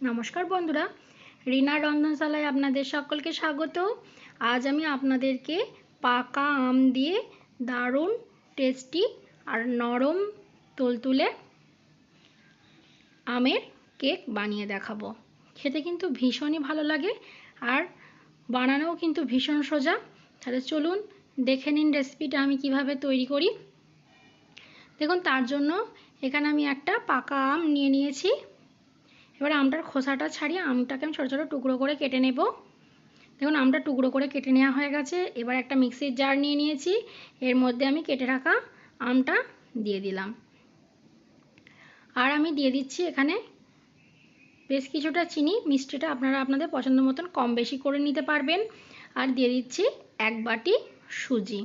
নমস্কার বন্ধুরা, রিনা রন্ধনশালায় আপনাদের সকলকে স্বাগত। আজ আমি আপনাদেরকে পাকা আম দিয়ে দারুণ টেস্টি আর নরম তুলতুলে আমের কেক বানিয়ে দেখাবো। খেতে কিন্তু ভীষণই ভালো লাগে আর বানানোও কিন্তু ভীষণ সোজা। তাহলে চলুন দেখে নিন রেসিপিটা আমি কিভাবে তৈরি করি। দেখুন, তার জন্য এখানে আমি একটা পাকা আম নিয়ে নিয়েছি। এবার আমটার খোসাটা ছাড়িয়ে আমটাকে আমি ছোটো ছোটো টুকরো করে কেটে নেব। দেখুন, আমটা টুকরো করে কেটে নেওয়া হয়ে গেছে। এবার একটা মিক্সির জার নিয়ে নিয়েছি, এর মধ্যে আমি কেটে রাখা আমটা দিয়ে দিলাম। আর আমি দিয়ে দিচ্ছি এখানে বেশ কিছুটা চিনি। মিষ্টিটা আপনারা আপনাদের পছন্দ মতন কম বেশি করে নিতে পারবেন। আর দিয়ে দিচ্ছি 1 বাটি সুজি।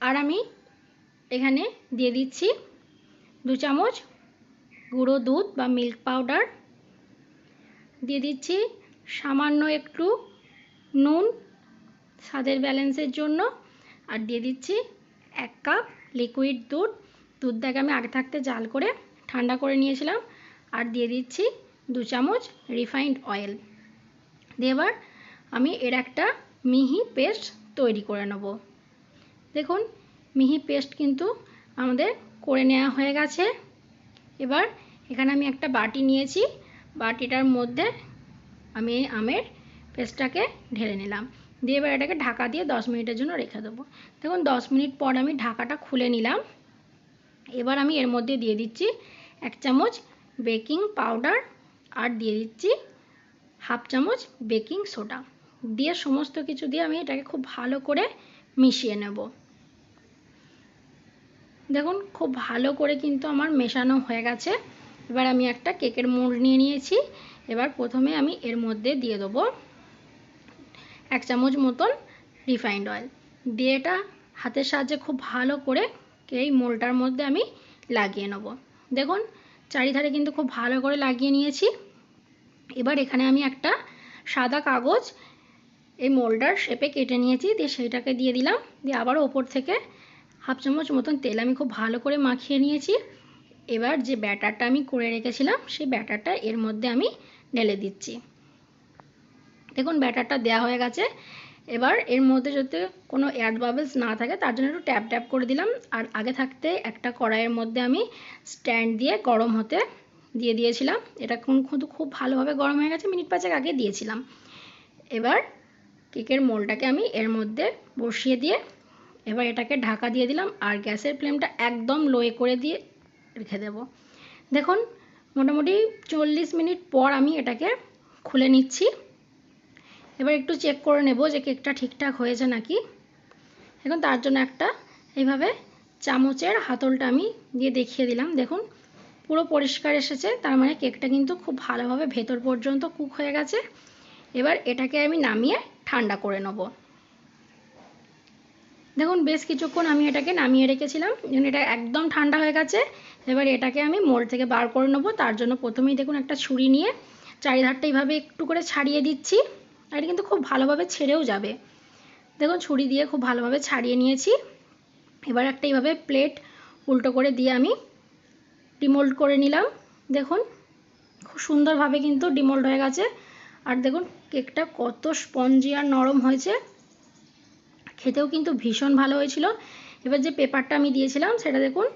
আর আমি এখানে দিয়ে দিচ্ছি 2 চামচ গুঁড়ো দুধ বা মিল্ক পাউডার। দিয়ে দিচ্ছি সামান্য একটু নুন স্বাদের ব্যালেন্সের জন্য। আর দিয়ে দিচ্ছি 1 কাপ লিকুইড দুধ। দুধটাকে আমি আগে থাকতে জাল করে ঠান্ডা করে নিয়েছিলাম। আর দিয়ে দিচ্ছি 2 চামচ রিফাইন্ড অয়েল। দিয়ে এবার আমি এর একটা মিহি পেস্ট তৈরি করে নেব। দেখুন, মিহি পেস্ট কিন্তু আমাদের করে নেওয়া হয়ে গেছে। এবার এখানে আমি একটা বাটি নিয়েছি, বাটিটার মধ্যে আমি আমের পেস্টটাকে ঢেলে নিলাম। দিয়ে এবার এটাকে ঢাকা দিয়ে 10 মিনিটের জন্য রেখে দেবো। দেখুন, 10 মিনিট পর আমি ঢাকাটা খুলে নিলাম। এবার আমি এর মধ্যে দিয়ে দিচ্ছি 1 চামচ বেকিং পাউডার আর দিয়ে দিচ্ছি 1/2 চামচ বেকিং সোডা। দিয়ে সমস্ত কিছু দিয়ে আমি এটাকে খুব ভালো করে মিশিয়ে নেব। দেখুন, খুব ভালো করে কিন্তু আমার মেশানো হয়ে গেছে। এবার আমি একটা কেকের মোল্ড নিয়ে নিয়েছি। এবার প্রথমে আমি এর মধ্যে দিয়ে দেবো 1 চামচ মতন রিফাইন্ড অয়েল। দিয়ে এটা হাতের সাহায্যে খুব ভালো করে এই মোল্ডটার মধ্যে আমি লাগিয়ে নেব। দেখুন, চারিধারে কিন্তু খুব ভালো করে লাগিয়ে নিয়েছি। এবার এখানে আমি একটা সাদা কাগজ এই মোল্ডার শেপে কেটে নিয়েছি, দিয়ে সেইটাকে দিয়ে দিলাম। দিয়ে আবারও ওপর থেকে 1/2 চামচ মতন তেল আমি খুব ভালো করে মাখিয়ে নিয়েছি। এবার যে ব্যাটারটা আমি করে রেখেছিলাম সেই ব্যাটারটা এর মধ্যে আমি ঢেলে দিচ্ছি। দেখুন, ব্যাটারটা দেওয়া হয়ে গেছে। এবার এর মধ্যে যাতে কোনো এয়ার বাবলস না থাকে তার জন্য একটু ট্যাপ ট্যাপ করে দিলাম। আর আগে থাকতে একটা কড়াইয়ের মধ্যে আমি স্ট্যান্ড দিয়ে গরম হতে দিয়ে দিয়েছিলাম। এটা কিন্তু খুব ভালোভাবে গরম হয়ে গেছে, মিনিট 5 আগে দিয়েছিলাম। এবার কেকের মোল্ডটাকে আমি এর মধ্যে বসিয়ে দিয়ে এবার এটাকে ঢাকা দিয়ে দিলাম। আর গ্যাসের ফ্লেমটা একদম লোয়ে করে দিয়ে রেখে দেব। দেখুন, মোটামুটি 40 মিনিট পর আমি এটাকে খুলে নিচ্ছি। এবার একটু চেক করে নেব যে কেকটা ঠিকঠাক হয়েছে নাকি। এখন তার জন্য একটা এইভাবে চামচের হাতলটা আমি দিয়ে দেখিয়ে দিলাম। দেখুন, পুরো পরিষ্কার এসেছে, তার মানে কেকটা কিন্তু খুব ভালোভাবে ভেতর পর্যন্ত কুক হয়ে গেছে। এবার এটাকে আমি নামিয়ে ঠান্ডা করে নেব। দেখুন, বেশ কিছুক্ষণ আমি এটাকে নামিয়ে রেখেছিলাম, এটা একদম ঠান্ডা হয়ে গেছে। এবার এটাকে আমি মোল্ড থেকে বার করে নেব। তার জন্য প্রথমেই দেখুন একটা ছুরি নিয়ে চারিধারটা এইভাবে একটু করে ছাড়িয়ে দিচ্ছি। আর এটা কিন্তু খুব ভালোভাবে ছেড়েও যাবে। দেখুন, ছুরি দিয়ে খুব ভালোভাবে ছাড়িয়ে নিয়েছি। এবার একটা এইভাবে প্লেট উল্টো করে দিয়ে আমি ডিমোল্ড করে নিলাম। দেখুন, খুব সুন্দরভাবে কিন্তু ডিমোল্ড হয়ে গেছে। আর দেখুন কেকটা কত স্পঞ্জি আর নরম হয়েছে, খেতেও কিন্তু ভীষণ ভালো হয়েছিল। এবার যে পেপারটা আমি দিয়েছিলাম সেটা দেখুন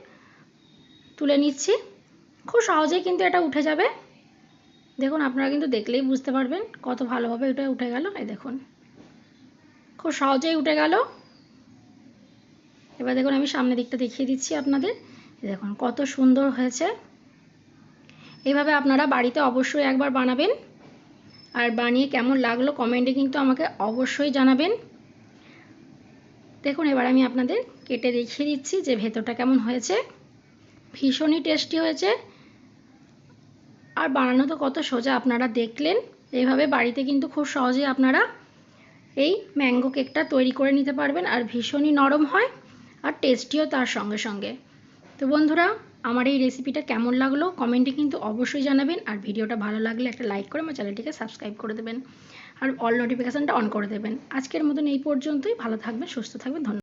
তুলে নিচ্ছি। খুব সহজেই কিন্তু এটা উঠে যাবে। দেখুন, আপনারা কিন্তু দেখলেই বুঝতে পারবেন কত ভালোভাবে এটা উঠে গেল। এই দেখুন, খুব সহজেই উঠে গেল। এবার দেখুন, আমি সামনের দিকটা দেখিয়ে দিচ্ছি আপনাদের। দেখুন কত সুন্দর হয়েছে। এইভাবে আপনারা বাড়িতে অবশ্যই একবার বানাবেন। আর বানিয়ে কেমন লাগলো কমেন্টে কিন্তু আমাকে অবশ্যই জানাবেন। দেখুন, এবার আমি আপনাদের কেটে দেখিয়ে দিচ্ছি যে ভেতরটা কেমন হয়েছে। ভীষণই টেস্টি হয়েছে আর বানানো তো কত সোজা আপনারা দেখলেন। এইভাবে বাড়িতে কিন্তু খুব সহজেই আপনারা এই ম্যাঙ্গো কেকটা তৈরি করে নিতে পারবেন। আর ভীষণই নরম হয় আর টেস্টিও তার সঙ্গে সঙ্গে। তো বন্ধুরা, আমার এই রেসিপিটা কেমন লাগলো কমেন্টে কিন্তু অবশ্যই জানাবেন। আর ভিডিওটা ভালো লাগলে একটা লাইক করে আমার চ্যানেলটিকে সাবস্ক্রাইব করে দেবেন আর অল নোটিফিকেশানটা অন করে দেবেন। আজকের মতন এই পর্যন্তই। ভালো থাকবেন, সুস্থ থাকবেন। ধন্যবাদ।